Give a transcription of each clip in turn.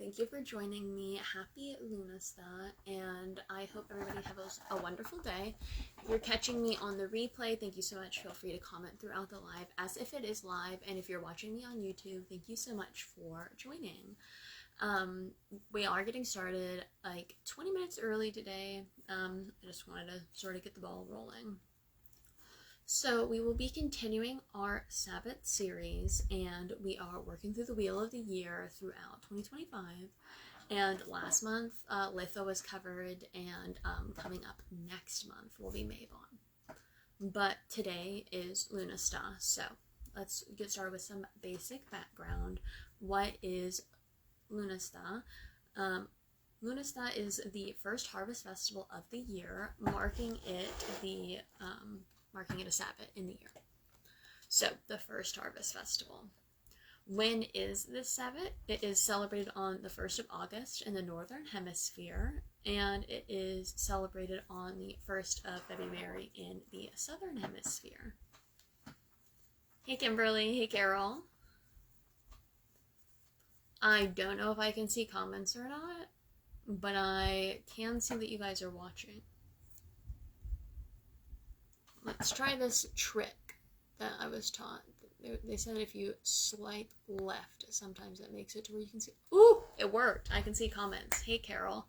Thank you for joining me. Happy Lughnasadh, and I hope everybody has a wonderful day. If you're catching me on the replay, thank you so much. Feel free to comment throughout the live as if it is live, and if you're watching me on YouTube, thank you so much for joining. We are getting started like 20 minutes early today. I just wanted to sort of get the ball rolling. So we will be continuing our Sabbat series, and we are working through the Wheel of the Year throughout 2025. And last month, Litha was covered, and coming up next month will be Mabon. But today is Lughnasadh, so let's get started with some basic background. What is Lughnasadh? Lughnasadh is the first harvest festival of the year, marking it a Sabbat in the year. So, the first harvest festival. When is this Sabbat? It is celebrated on the 1st of August in the Northern Hemisphere, and it is celebrated on the 1st of February in the Southern Hemisphere. Hey Kimberly, hey Carol. I don't know if I can see comments or not, but I can see that you guys are watching. Let's try this trick that I was taught. They said if you swipe left, sometimes that makes it to where you can see. Ooh, it worked. I can see comments. Hey, Carol.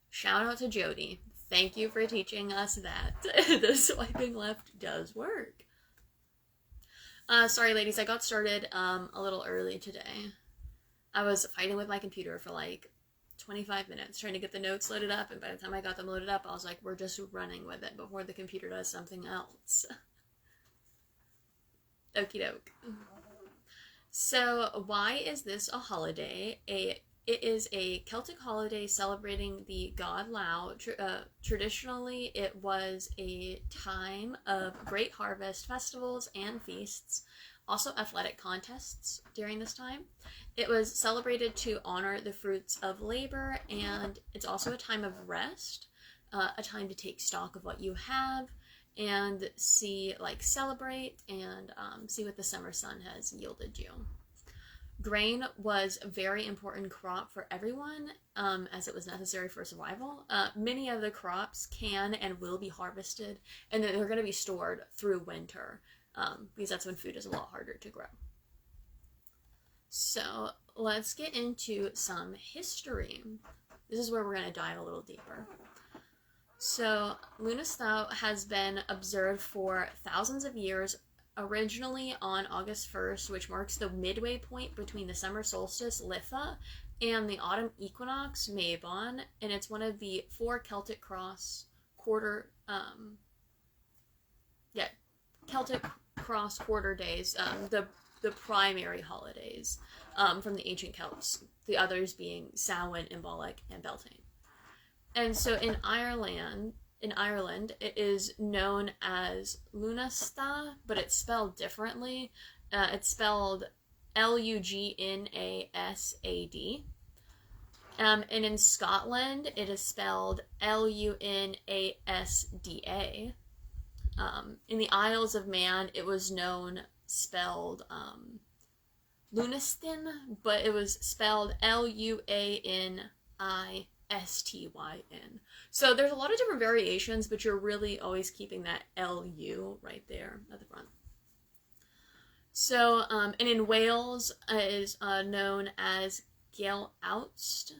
Shout out to Jody. Thank you for teaching us that the swiping left does work. Sorry, ladies. I got started a little early today. I was fighting with my computer for like 25 minutes trying to get the notes loaded up, and by the time I got them loaded up, I was like, we're just running with it before the computer does something else. Okie doke. So, why is this a holiday? It is a Celtic holiday celebrating the god Lau. Traditionally, it was a time of great harvest festivals and feasts, also athletic contests during this time. It was celebrated to honor the fruits of labor, and it's also a time of rest, a time to take stock of what you have and celebrate and see what the summer sun has yielded you. Grain was a very important crop for everyone, as it was necessary for survival. Many of the crops can and will be harvested, and they're going to be stored through winter, because that's when food is a lot harder to grow. So let's get into some history. This is where we're going to dive a little deeper. So Lughnasadh has been observed for thousands of years, originally on August 1st, which marks the midway point between the summer solstice, Litha, and the autumn equinox, Mabon, and it's one of the 4 Celtic cross quarter days, the primary holidays from the ancient Celts, the others being Samhain, Imbolc, and Beltane. And so in Ireland, it is known as Lughnasadh, but it's spelled differently. It's spelled Lugnasad. And in Scotland, it is spelled Lunasda. In the Isles of Man, it was spelled Lughnasadh, but it was spelled Luanistyn. So there's a lot of different variations, but you're really always keeping that LU right there at the front. So, and in Wales, it is known as Gael Aust,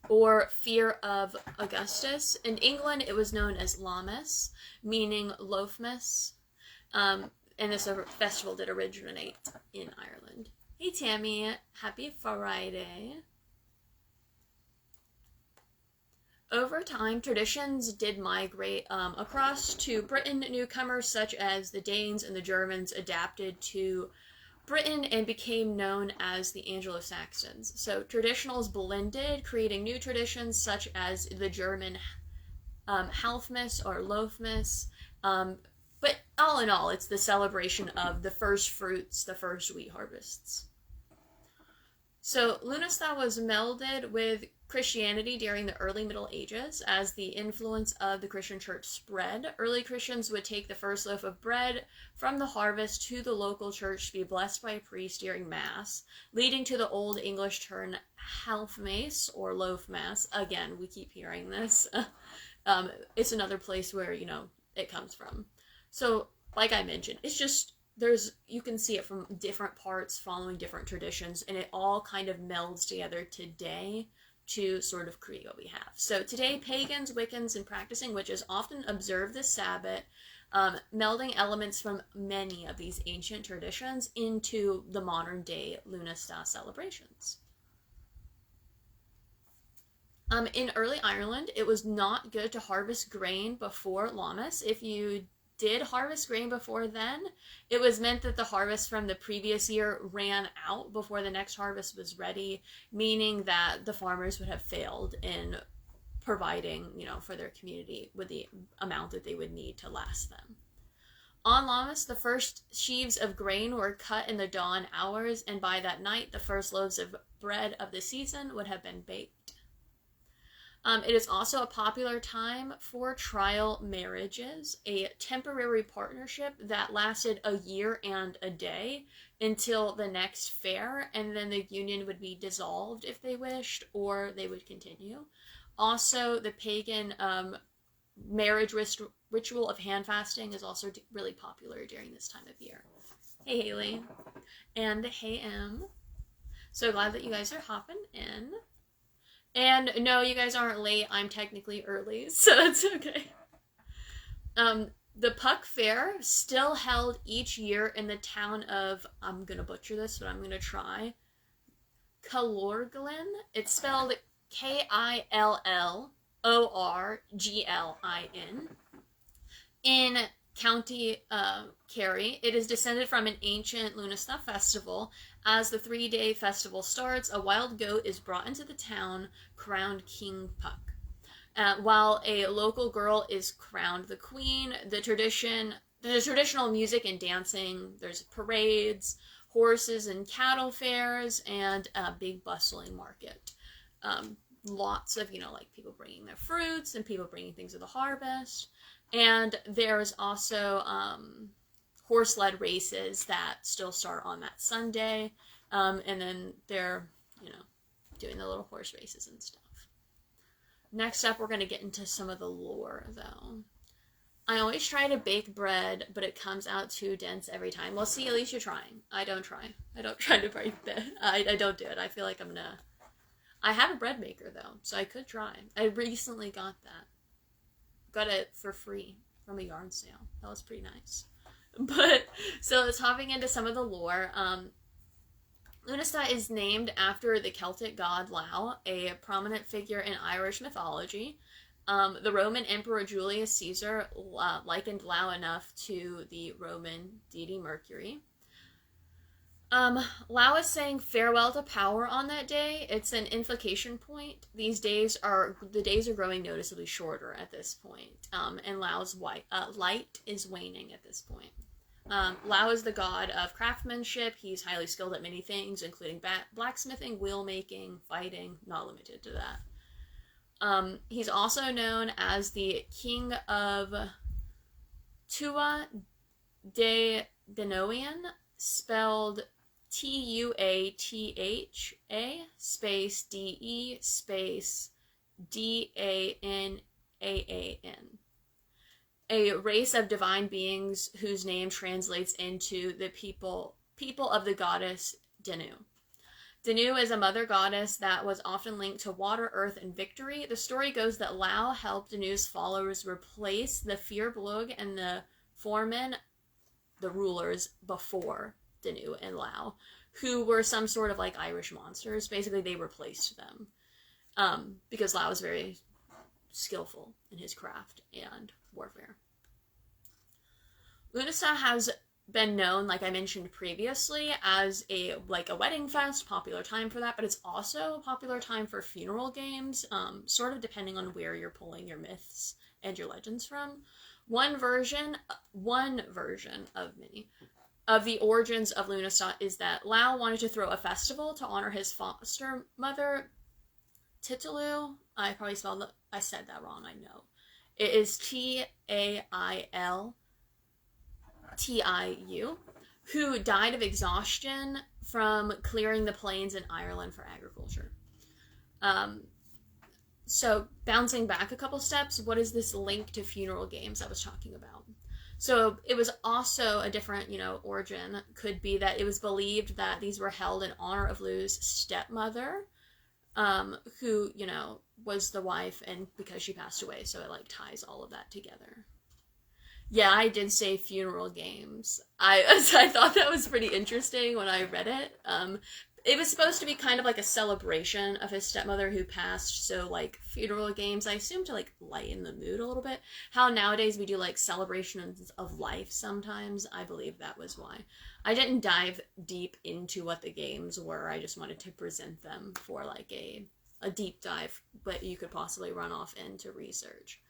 or Fear of Augustus. In England, it was known as Lammas, meaning Loafmas, and this festival did originate in Ireland. Hey Tammy, happy Friday. Over time, traditions did migrate across to Britain. Newcomers such as the Danes and the Germans adapted to Britain and became known as the Anglo-Saxons. So traditionals blended, creating new traditions such as the German Halfmas or Loafmas. But all in all, it's the celebration of the first fruits, the first wheat harvests. So Lughnasadh was melded with Christianity during the early Middle Ages as the influence of the Christian church spread. Early Christians would take the first loaf of bread from the harvest to the local church to be blessed by a priest during Mass, leading to the Old English term half mace or loaf mass. Again, we keep hearing this. It's another place where, it comes from. So, like I mentioned, it's just you can see it from different parts following different traditions, and it all kind of melds together today to sort of create what we have. So today, pagans, Wiccans, and practicing witches often observe the Sabbat, melding elements from many of these ancient traditions into the modern day Lughnasadh celebrations. In early Ireland, it was not good to harvest grain before Lammas. If you did harvest grain before then, it was meant that the harvest from the previous year ran out before the next harvest was ready, meaning that the farmers would have failed in providing, for their community with the amount that they would need to last them. On Lammas, the first sheaves of grain were cut in the dawn hours, and by that night, the first loaves of bread of the season would have been baked. It is also a popular time for trial marriages, a temporary partnership that lasted a year and a day until the next fair, and then the union would be dissolved if they wished, or they would continue. Also, the pagan marriage ritual of hand fasting is also really popular during this time of year. Hey, Haley. And hey, Em. So glad that you guys are hopping in. And no, you guys aren't late. I'm technically early, so that's okay. The Puck Fair, still held each year in the town of, I'm going to butcher this, but I'm going to try, Killorglin. It's spelled Killorglin, in County Kerry. It is descended from an ancient Lughnasadh festival. As the 3-day festival starts, a wild goat is brought into the town, crowned King Puck. While a local girl is crowned the queen, the traditional music and dancing, there's parades, horses and cattle fairs, and a big bustling market. Lots of, people bringing their fruits and people bringing things of the harvest. And there's also horse-led races that still start on that Sunday. And then they're, doing the little horse races and stuff. Next up, we're going to get into some of the lore, though. I always try to bake bread, but it comes out too dense every time. Well, see, at least you're trying. I don't try. I don't try to bake bread. I don't do it. I feel like I'm gonna... I have a bread maker, though, so I could try. I recently got that. Got it for free from a yarn sale. That was pretty nice. But, so it's hopping into some of the lore. Lughnasadh is named after the Celtic god Lugh, a prominent figure in Irish mythology. The Roman Emperor Julius Caesar likened Lugh enough to the Roman deity Mercury. Lugh is saying farewell to power on that day. It's an inflection point. The days are growing noticeably shorter at this point, and Lugh's light is waning at this point. Lugh is the god of craftsmanship. He's highly skilled at many things, including blacksmithing, wheel making, fighting, not limited to that. He's also known as the King of Tuatha De Danann, spelled Tuatha space DE space DANAAN. A race of divine beings whose name translates into the people of the goddess Danu. Danu is a mother goddess that was often linked to water, earth, and victory. The story goes that Lugh helped Danu's followers replace the Fir Bolg and the foremen, the rulers before Danu and Lugh, who were some sort of Irish monsters. Basically, they replaced them because Lugh was very skillful in his craft and warfare. Lughnasadh has been known, like I mentioned previously, as a wedding fest, popular time for that, but it's also a popular time for funeral games, sort of depending on where you're pulling your myths and your legends from. One version of many of the origins of Lughnasadh is that Lau wanted to throw a festival to honor his foster mother, Titilu. I said that wrong, I know. It is Tailtiu, who died of exhaustion from clearing the plains in Ireland for agriculture. So bouncing back a couple steps, what is this link to funeral games I was talking about? So it was also a different, origin. Could be that it was believed that these were held in honor of Lu's stepmother, who, was the wife, and because she passed away, so it, ties all of that together. Yeah, I did say funeral games. I thought that was pretty interesting when I read it. It was supposed to be kind of like a celebration of his stepmother who passed, so, funeral games, I assume to, lighten the mood a little bit. How nowadays we do, celebrations of life sometimes. I believe that was why. I didn't dive deep into what the games were. I just wanted to present them for, a deep dive, but you could possibly run off into research.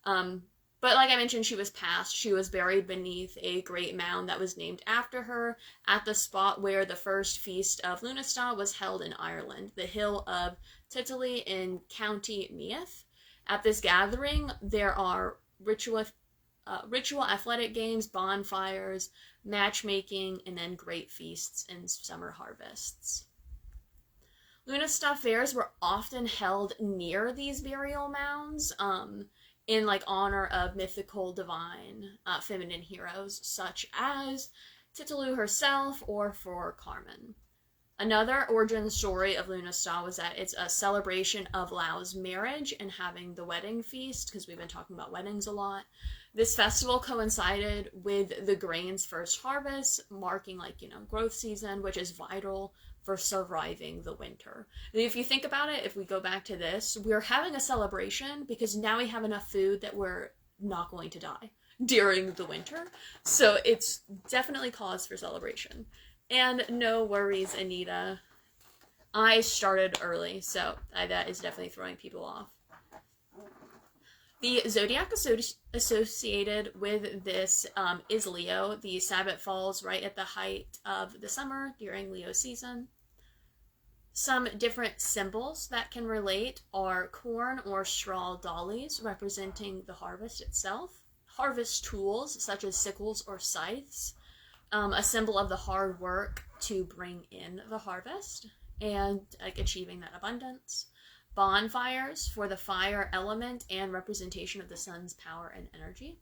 But like I mentioned, she was passed. She was buried beneath a great mound that was named after her at the spot where the first feast of Lughnasadh was held in Ireland, the hill of Titili in County Meath. At this gathering, there are ritual athletic games, bonfires, matchmaking, and then great feasts and summer harvests. Lughnasadh fairs were often held near these burial mounds, in honor of mythical divine feminine heroes such as Titilu herself or for Carmen. Another origin story of Lughnasadh was that it's a celebration of Lau's marriage and having the wedding feast, because we've been talking about weddings a lot. This festival coincided with the grain's first harvest, marking growth season, which is vital for surviving the winter. If you think about it, if we go back to this, we're having a celebration because now we have enough food that we're not going to die during the winter. So it's definitely cause for celebration. And no worries, Anita. I started early, so that is definitely throwing people off. The zodiac associated with this is Leo. The Sabbat falls right at the height of the summer during Leo season. Some different symbols that can relate are corn or straw dollies representing the harvest itself, harvest tools such as sickles or scythes, a symbol of the hard work to bring in the harvest and achieving that abundance. Bonfires for the fire element and representation of the sun's power and energy.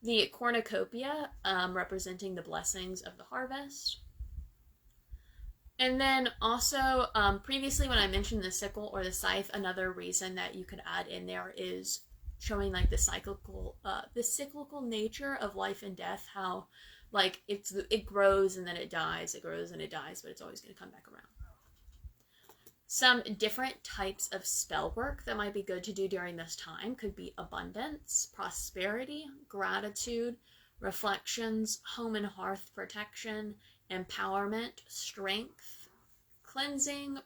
The cornucopia, representing the blessings of the harvest. And then also, previously when I mentioned the sickle or the scythe, another reason that you could add in there is showing the cyclical nature of life and death, how it grows and then it dies, it grows and it dies, but it's always going to come back around. Some different types of spell work that might be good to do during this time could be abundance, prosperity, gratitude, reflections, home and hearth protection, empowerment, strength, cleansing,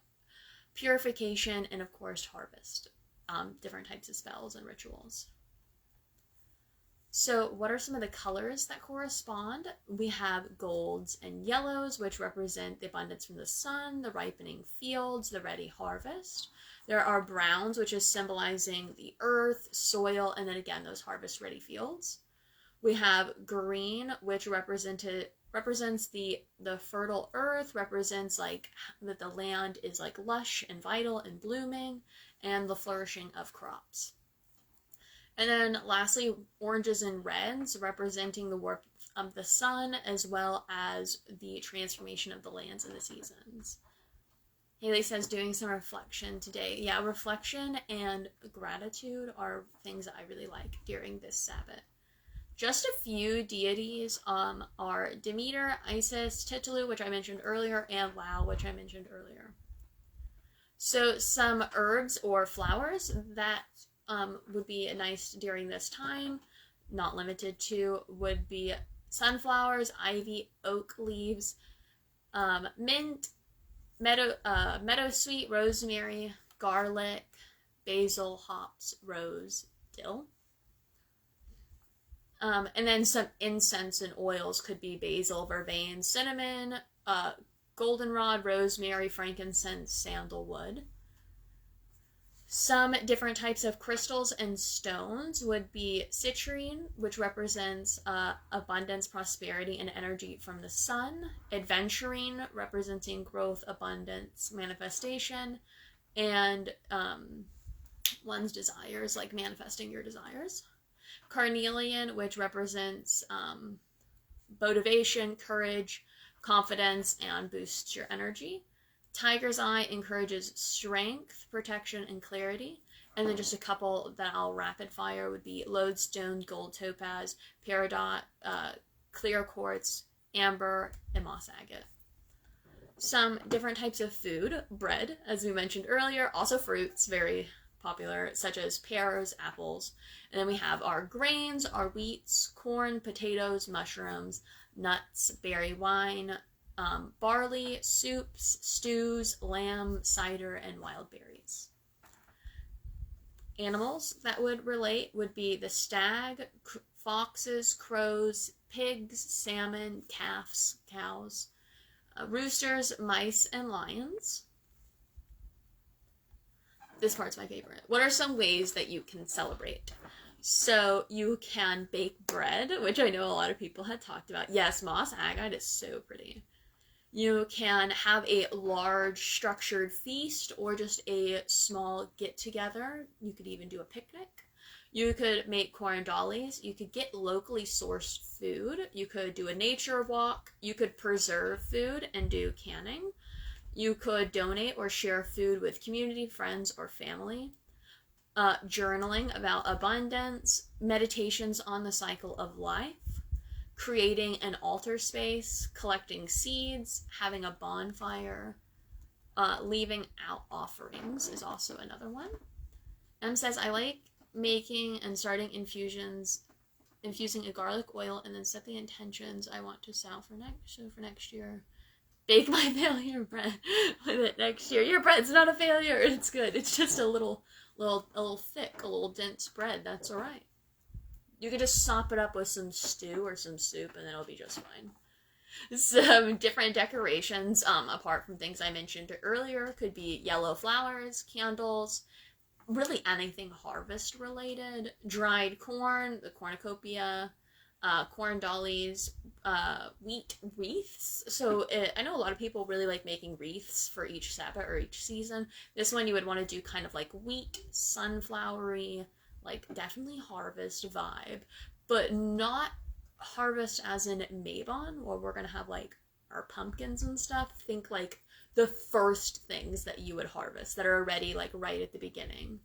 purification, and of course harvest. Different types of spells and rituals. So what are some of the colors that correspond? We have golds and yellows, which represent the abundance from the sun, the ripening fields, the ready harvest. There are browns, which is symbolizing the earth, soil, and then again, those harvest-ready fields. We have green, which represents the fertile earth, represents that the land is lush and vital and blooming, and the flourishing of crops. And then lastly, oranges and reds representing the warmth of the sun as well as the transformation of the lands and the seasons. Haley says doing some reflection today. Yeah, reflection and gratitude are things that I really like during this Sabbath. Just a few deities are Demeter, Isis, Titilu, which I mentioned earlier, and Lau, which I mentioned earlier. So some herbs or flowers that would be nice during this time, not limited to, would be sunflowers, ivy, oak leaves, mint, meadowsweet, rosemary, garlic, basil, hops, rose, dill. And then some incense and oils could be basil, vervain, cinnamon, goldenrod, rosemary, frankincense, sandalwood. Some different types of crystals and stones would be citrine, which represents abundance, prosperity, and energy from the sun. Adventurine, representing growth, abundance, manifestation, and one's desires, like manifesting your desires. Carnelian, which represents motivation, courage, confidence, and boosts your energy. Tiger's Eye encourages strength, protection, and clarity. And then just a couple that I'll rapid fire would be lodestone, gold topaz, peridot, clear quartz, amber, and moss agate. Some different types of food. Bread, as we mentioned earlier. Also fruits, very popular, such as pears, apples. And then we have our grains, our wheats, corn, potatoes, mushrooms, nuts, berry wine, barley, soups, stews, lamb, cider, and wild berries. Animals that would relate would be the stag, foxes, crows, pigs, salmon, calves, cows, roosters, mice, and lions. This part's my favorite. What are some ways that you can celebrate? So you can bake bread, which I know a lot of people had talked about. Yes, moss agate is so pretty. You can have a large structured feast or just a small get-together. You could even do a picnic. You could make corn dollies. You could get locally sourced food. You could do a nature walk. You could preserve food and do canning. You could donate or share food with community, friends, or family. Journaling about abundance. Meditations on the cycle of life. Creating an altar space, collecting seeds, having a bonfire, leaving out offerings is also another one. M says, I like making and starting infusions, infusing a garlic oil, and then set the intentions I want to sow for next year. Bake my failure bread with it next year. Your bread's not a failure. It's good. It's just a little thick, a little dense bread. That's all right. You could just sop it up with some stew or some soup, and then it'll be just fine. Some different decorations, apart from things I mentioned earlier, could be yellow flowers, candles, really anything harvest related, dried corn, the cornucopia, corn dollies, wheat wreaths. So I know a lot of people really like making wreaths for each Sabbat or each season. This one you would want to do kind of like wheat, sunflowery, like definitely harvest vibe, but not harvest as in Mabon, where we're gonna have like our pumpkins and stuff. Think like the first things that you would harvest that are already like right at the beginning.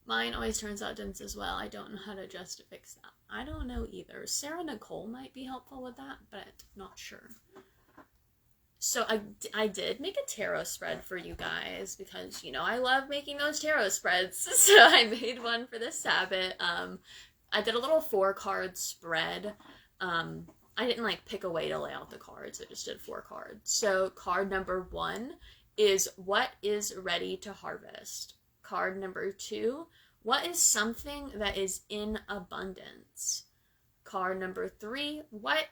Mine always turns out dense as well. I don't know how to adjust to fix that. I don't know either. Sarah Nicole might be helpful with that, but not sure. So I did make a tarot spread for you guys because, you know, I love making those tarot spreads. So I made one for this Sabbath. I did a little 4-card spread. I didn't like pick a way to lay out the cards. I just did 4 cards. So card number 1 is what is ready to harvest. Card number 2, what is something that is in abundance? Card number 3, let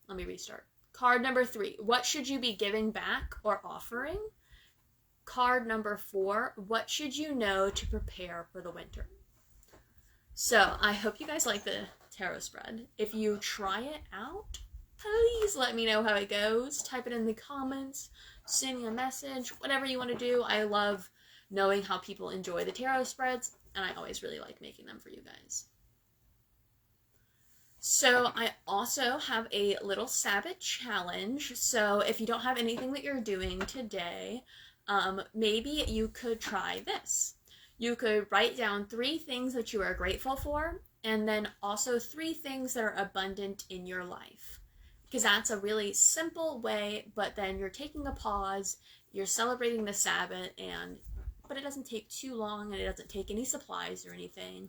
me restart. Card number 3, what should you be giving back or offering? Card number 4, what should you know to prepare for the winter? So I hope you guys like the tarot spread. If you try it out, please let me know how it goes. Type it in the comments, send me a message, whatever you want to do. I love knowing how people enjoy the tarot spreads, and I always really like making them for you guys. So I also have a little Sabbath challenge. So if you don't have anything that you're doing today, maybe you could try this. You could write down 3 things that you are grateful for, and then also 3 things that are abundant in your life. Because that's a really simple way, but then you're taking a pause, you're celebrating the Sabbath, but it doesn't take too long, and it doesn't take any supplies or anything.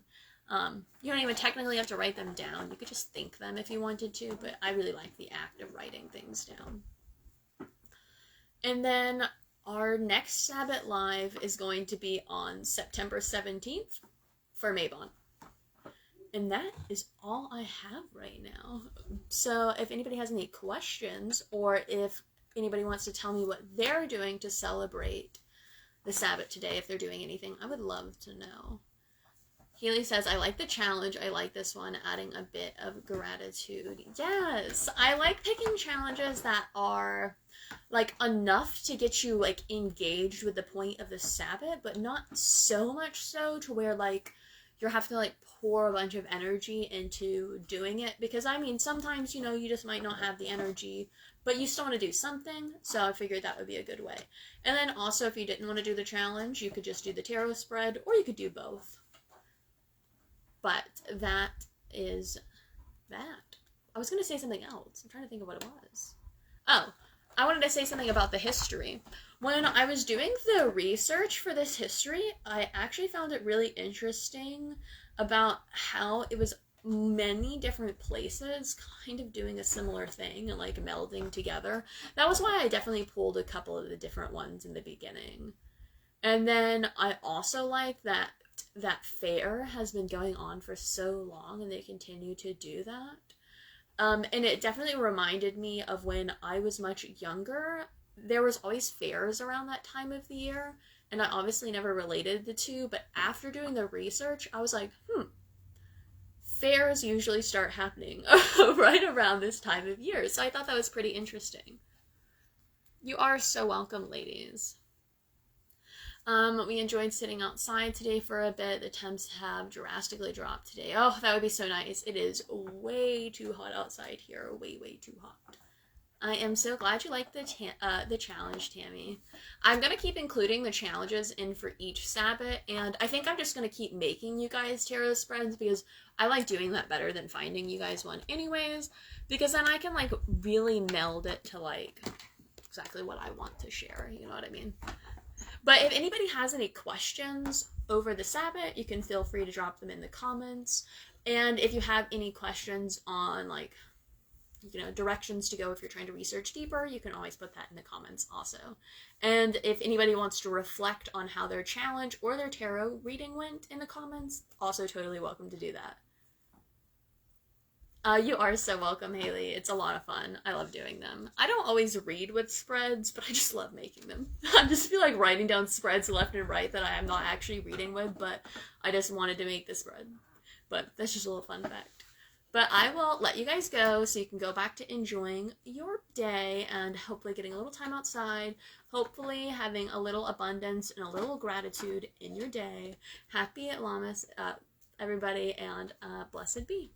You don't even technically have to write them down. You could just think them if you wanted to, but I really like the act of writing things down. And then our next Sabbath Live is going to be on September 17th for Mabon. And that is all I have right now. So if anybody has any questions, or if anybody wants to tell me what they're doing to celebrate the Sabbath today, if they're doing anything, I would love to know. Haley says, I like the challenge. I like this one, adding a bit of gratitude. Yes, I like picking challenges that are like enough to get you like engaged with the point of the Sabbath, but not so much so to where like you have to like pour a bunch of energy into doing it. Because I mean, sometimes, you know, you just might not have the energy, but you still want to do something. So I figured that would be a good way. And then also, if you didn't want to do the challenge, you could just do the tarot spread, or you could do both. But that is that. I was going to say something else. I'm trying to think of what it was. Oh, I wanted to say something about the history. When I was doing the research for this history, I actually found it really interesting about how it was many different places kind of doing a similar thing and like melding together. That was why I definitely pulled a couple of the different ones in the beginning. And then I also like that fair has been going on for so long, and they continue to do that. And it definitely reminded me of when I was much younger. There was always fairs around that time of the year, and I obviously never related the two, but after doing the research, I was like, fairs usually start happening right around this time of year, so I thought that was pretty interesting. You are so welcome, ladies. We enjoyed sitting outside today for a bit. The temps have drastically dropped today. Oh, that would be so nice. It is way too hot outside here. Way, way too hot. I am so glad you liked the challenge, Tammy. I'm going to keep including the challenges in for each Sabbath, and I think I'm just going to keep making you guys tarot spreads, because I like doing that better than finding you guys one anyways, because then I can, like, really meld it to, like, exactly what I want to share, you know what I mean? But if anybody has any questions over the Sabbath, you can feel free to drop them in the comments. And if you have any questions on, like, you know, directions to go if you're trying to research deeper, you can always put that in the comments also. And if anybody wants to reflect on how their challenge or their tarot reading went in the comments, also totally welcome to do that. You are so welcome, Haley. It's a lot of fun. I love doing them. I don't always read with spreads, but I just love making them. I just feel like writing down spreads left and right that I am not actually reading with, but I just wanted to make the spread. But that's just a little fun fact. But I will let you guys go so you can go back to enjoying your day and hopefully getting a little time outside, hopefully having a little abundance and a little gratitude in your day. Happy Lammas, everybody, and blessed be.